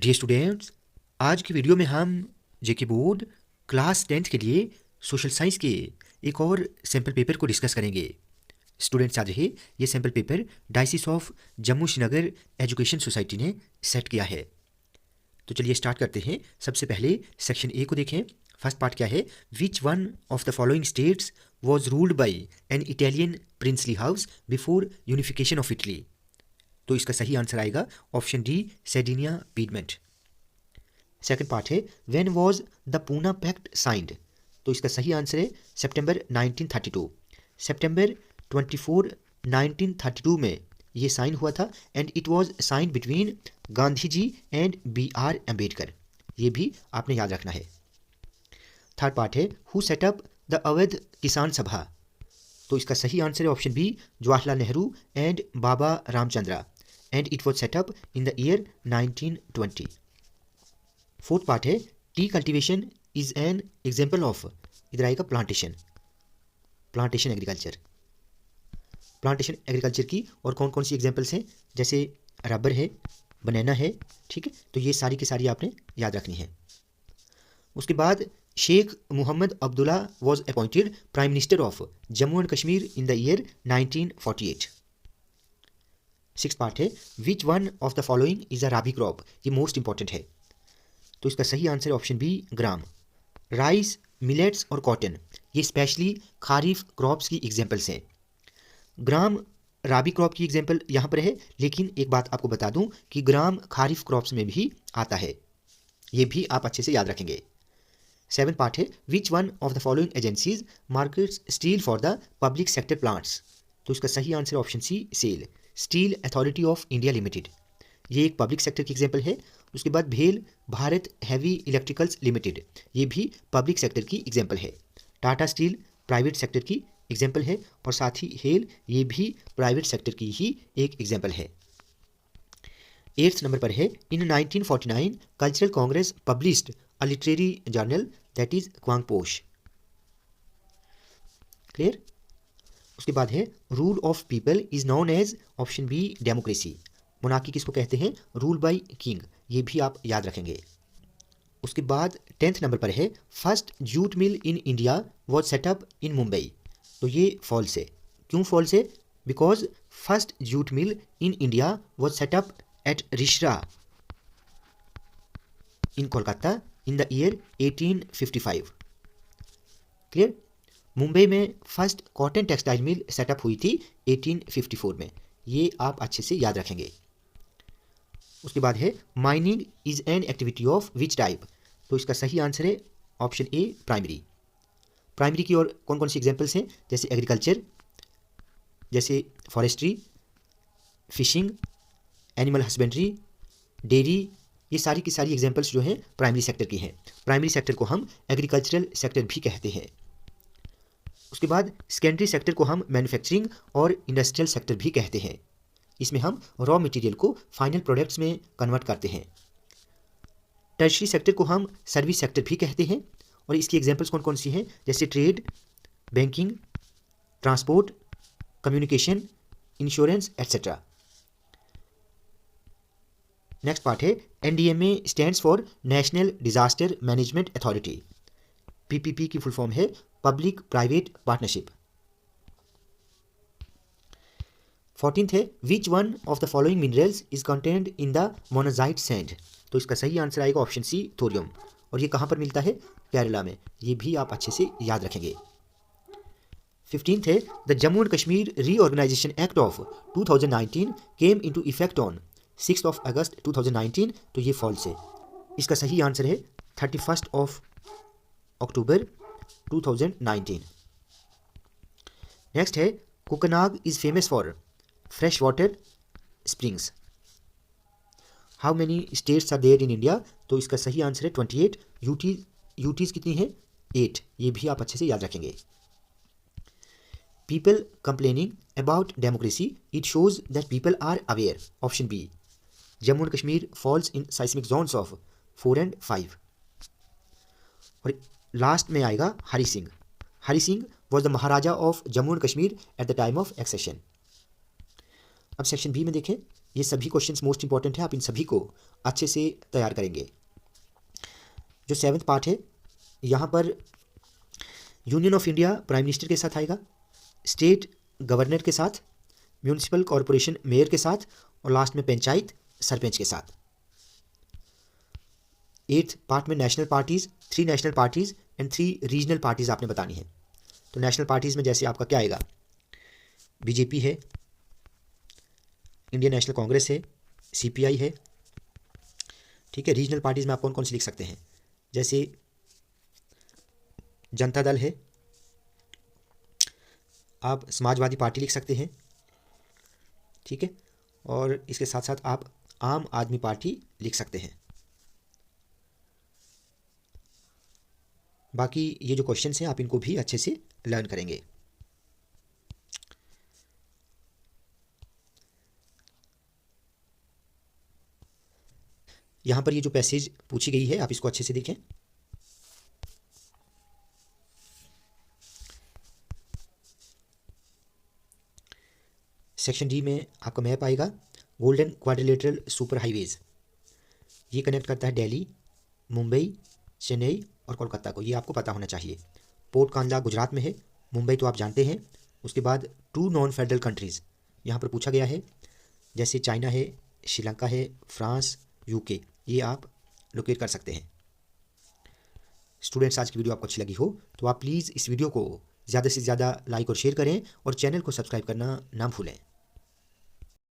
Dear students, आज की video में हम जेके बोर्ड क्लास 10th के लिए सोशल साइंस के एक और सैम्पल पेपर को डिस्कस करेंगे। स्टूडेंट्स, आज है ये sample paper diocese of Jammu Srinagar education society ने सेट किया है। तो चलिए स्टार्ट करते हैं। सबसे पहले सेक्शन ए को देखें। फर्स्ट पार्ट क्या है? Which one of the following states was ruled by an Italian princely house before unification of Italy? तो इसका सही आंसर आएगा option D, Sardinia Piedmont. Second part है when was the Poona pact signed? तो इसका सही आंसर है सितंबर 1932। सितंबर 24 1932 में ये साइन हुआ था and it was sign between Gandhi ji and B.R. Ambedkar. ये भी आपने याद रखना है। थर्ड पार्ट है who set up the Awadh Kisan Sabha? तो इसका सही आंसर है option B, Jawaharlal Nehru and Baba Ramchandra, and it was set up in the year 1920। Fourth part है tea cultivation is an example of? इधर आएगा plantation, plantation agriculture. Plantation agriculture की और कौन कौन सी एग्जाम्पल्स हैं? जैसे रबर है, बनाना है, ठीक है। तो ये सारी की सारी आपने याद रखनी है। उसके बाद Sheikh Mohammad Abdullah was appointed prime minister of Jammu and Kashmir in the year 1948। Six part है which one of the following is a rabi crop? ये मोस्ट इंपॉर्टेंट है। तो इसका सही आंसर है option B, gram. Rice, millets और कॉटन ये स्पेशली खारिफ क्रॉप्स की एग्जांपल्स हैं। ग्राम राबी क्रॉप की एग्जांपल यहाँ पर है, लेकिन एक बात आपको बता दूं कि ग्राम खारिफ क्रॉप्स में भी आता है। ये भी आप अच्छे से याद रखेंगे। सेवन पार्ट है which one of the following agencies markets steel for the public sector plants? तो इसका सही answer option C, SAIL. Steel authority of India limited, ये एक पब्लिक सेक्टर की एग्जांपल है। उसके बाद भेल भारत हैवी इलेक्ट्रिकल्स लिमिटेड, ये भी पब्लिक सेक्टर की एग्जांपल है। टाटा स्टील प्राइवेट सेक्टर की एग्जांपल है, और साथ ही हेल ये भी प्राइवेट सेक्टर की ही एक एग्जांपल है। एट्थ नंबर पर है in 1949 cultural congress published a literary journal that is Kwangposh. Clear? उसके बाद है rule of people is known as option B, democracy. Monarchy किसको कहते हैं? रूल बाय किंग, ये भी आप याद रखेंगे। उसके बाद 10th नंबर पर है first jute mill in India was set up in Mumbai. तो ये फॉल्स है। क्यों फॉल्स है? Because first jute mill in India was set up at Rishra in Kolkata in the year 1855। Clear? Mumbai में first cotton textile mill set up हुई थी 1854 में। ये आप अच्छे से याद रखेंगे। उसके बाद है mining is an activity of which type? तो इसका सही आंसर है ऑप्शन ए, प्राइमरी। प्राइमरी की और कौन कौन सी एग्जांपल्स हैं? जैसे एग्रीकल्चर, जैसे forestry, fishing, animal husbandry, dairy, ये सारी की सारी एग्जांपल्स जो हैं प्राइमरी सेक्टर की हैं। प्राइमरी सेक्टर को हम एग्रीकल्चरल सेक्टर भी कहते हैं। उसके बाद सेकेंडरी सेक्टर को हम मैन्युफैक्चरिंग और इंडस्ट्रियल सेक्टर भी कहते हैं। इसमें हम रॉ मटेरियल को फाइनल प्रोडक्ट्स में कन्वर्ट करते हैं। टर्शरी सेक्टर को हम सर्विस सेक्टर भी कहते हैं, और इसकी एग्जांपल्स कौन कौन सी हैं? जैसे trade, banking, transport, communication, insurance etcetera. Next part है NDMA stands for national disaster management authority. PPP की फुल फॉर्म है पब्लिक प्राइवेट पार्टनरशिप। 14th है which one of the following minerals is content in the monazite sand? तो इसका सही answer आएगा option C, thorium. और ये कहाँ पर मिलता है? केरला में। ये भी आप अच्छे से याद रखेंगे। 15th है the Jammu and Kashmir reorganisation act of 2019 came into effect on 6 August 2019। तो ये फॉल्स है। इसका सही आंसर है 31 अक्टूबर 2019। नेक्स्ट है Kokernag is famous for fresh water springs. How many states are there in India? तो इसका सही आंसर है 28। यूटीज कितनी है? 8। ये भी आप अच्छे से याद रखेंगे। People complaining about democracy, it shows that people are aware. Option B, Jammu and Kashmir falls in seismic zones of 4 and 5। और लास्ट में आएगा Hari Singh. Hari Singh was the Maharaja of Jammu and Kashmir at the time of accession. अब सेक्शन बी में देखें। ये सभी questions most important है, आप इन सभी को अच्छे से तैयार करेंगे। जो 7th पार्ट है, यहाँ पर union of India prime minister के साथ आएगा, स्टेट गवर्नर के साथ, म्यूनिसिपल कॉरपोरेशन मेयर के साथ, और लास्ट में पंचायत सरपंच के साथ। 8th पार्ट में national parties, 3 national parties and 3 regional parties आपने बतानी है। तो नेशनल पार्टीज़ में जैसे आपका क्या आएगा, बीजेपी है, इंडियन नेशनल कांग्रेस है, सीपीआई है, ठीक है। रीजनल पार्टीज़ में आप कौन कौन सी लिख सकते हैं, जैसे जनता दल है, आप समाजवादी पार्टी लिख सकते हैं, ठीक है। और इसके साथ साथ आप आम आदमी पार्टी लिख सकते हैं। बाकी ये जो क्वेश्चंस हैं आप इनको भी अच्छे से लर्न करेंगे। यहाँ पर ये जो पैसेज पूछी गई है आप इसको अच्छे से देखें। सेक्शन डी में आपका मैप आएगा, गोल्डन क्वाड्रिलेटरल सुपर हाईवेज, ये कनेक्ट करता है दिल्ली, मुंबई, चेन्नई और कोलकाता को, ये आपको पता होना चाहिए। पोर्ट कांडला गुजरात में है, मुंबई तो आप जानते हैं। उसके बाद 2 नॉन फेडरल कंट्रीज़ यहाँ पर पूछा गया है, जैसे चाइना है, श्रीलंका है, फ्रांस, यूके, ये आप लोकेट कर सकते हैं। स्टूडेंट्स, आज की वीडियो आपको अच्छी लगी हो तो आप प्लीज़ इस वीडियो को ज़्यादा से ज़्यादा लाइक और शेयर करें और चैनल को सब्सक्राइब करना ना भूलें।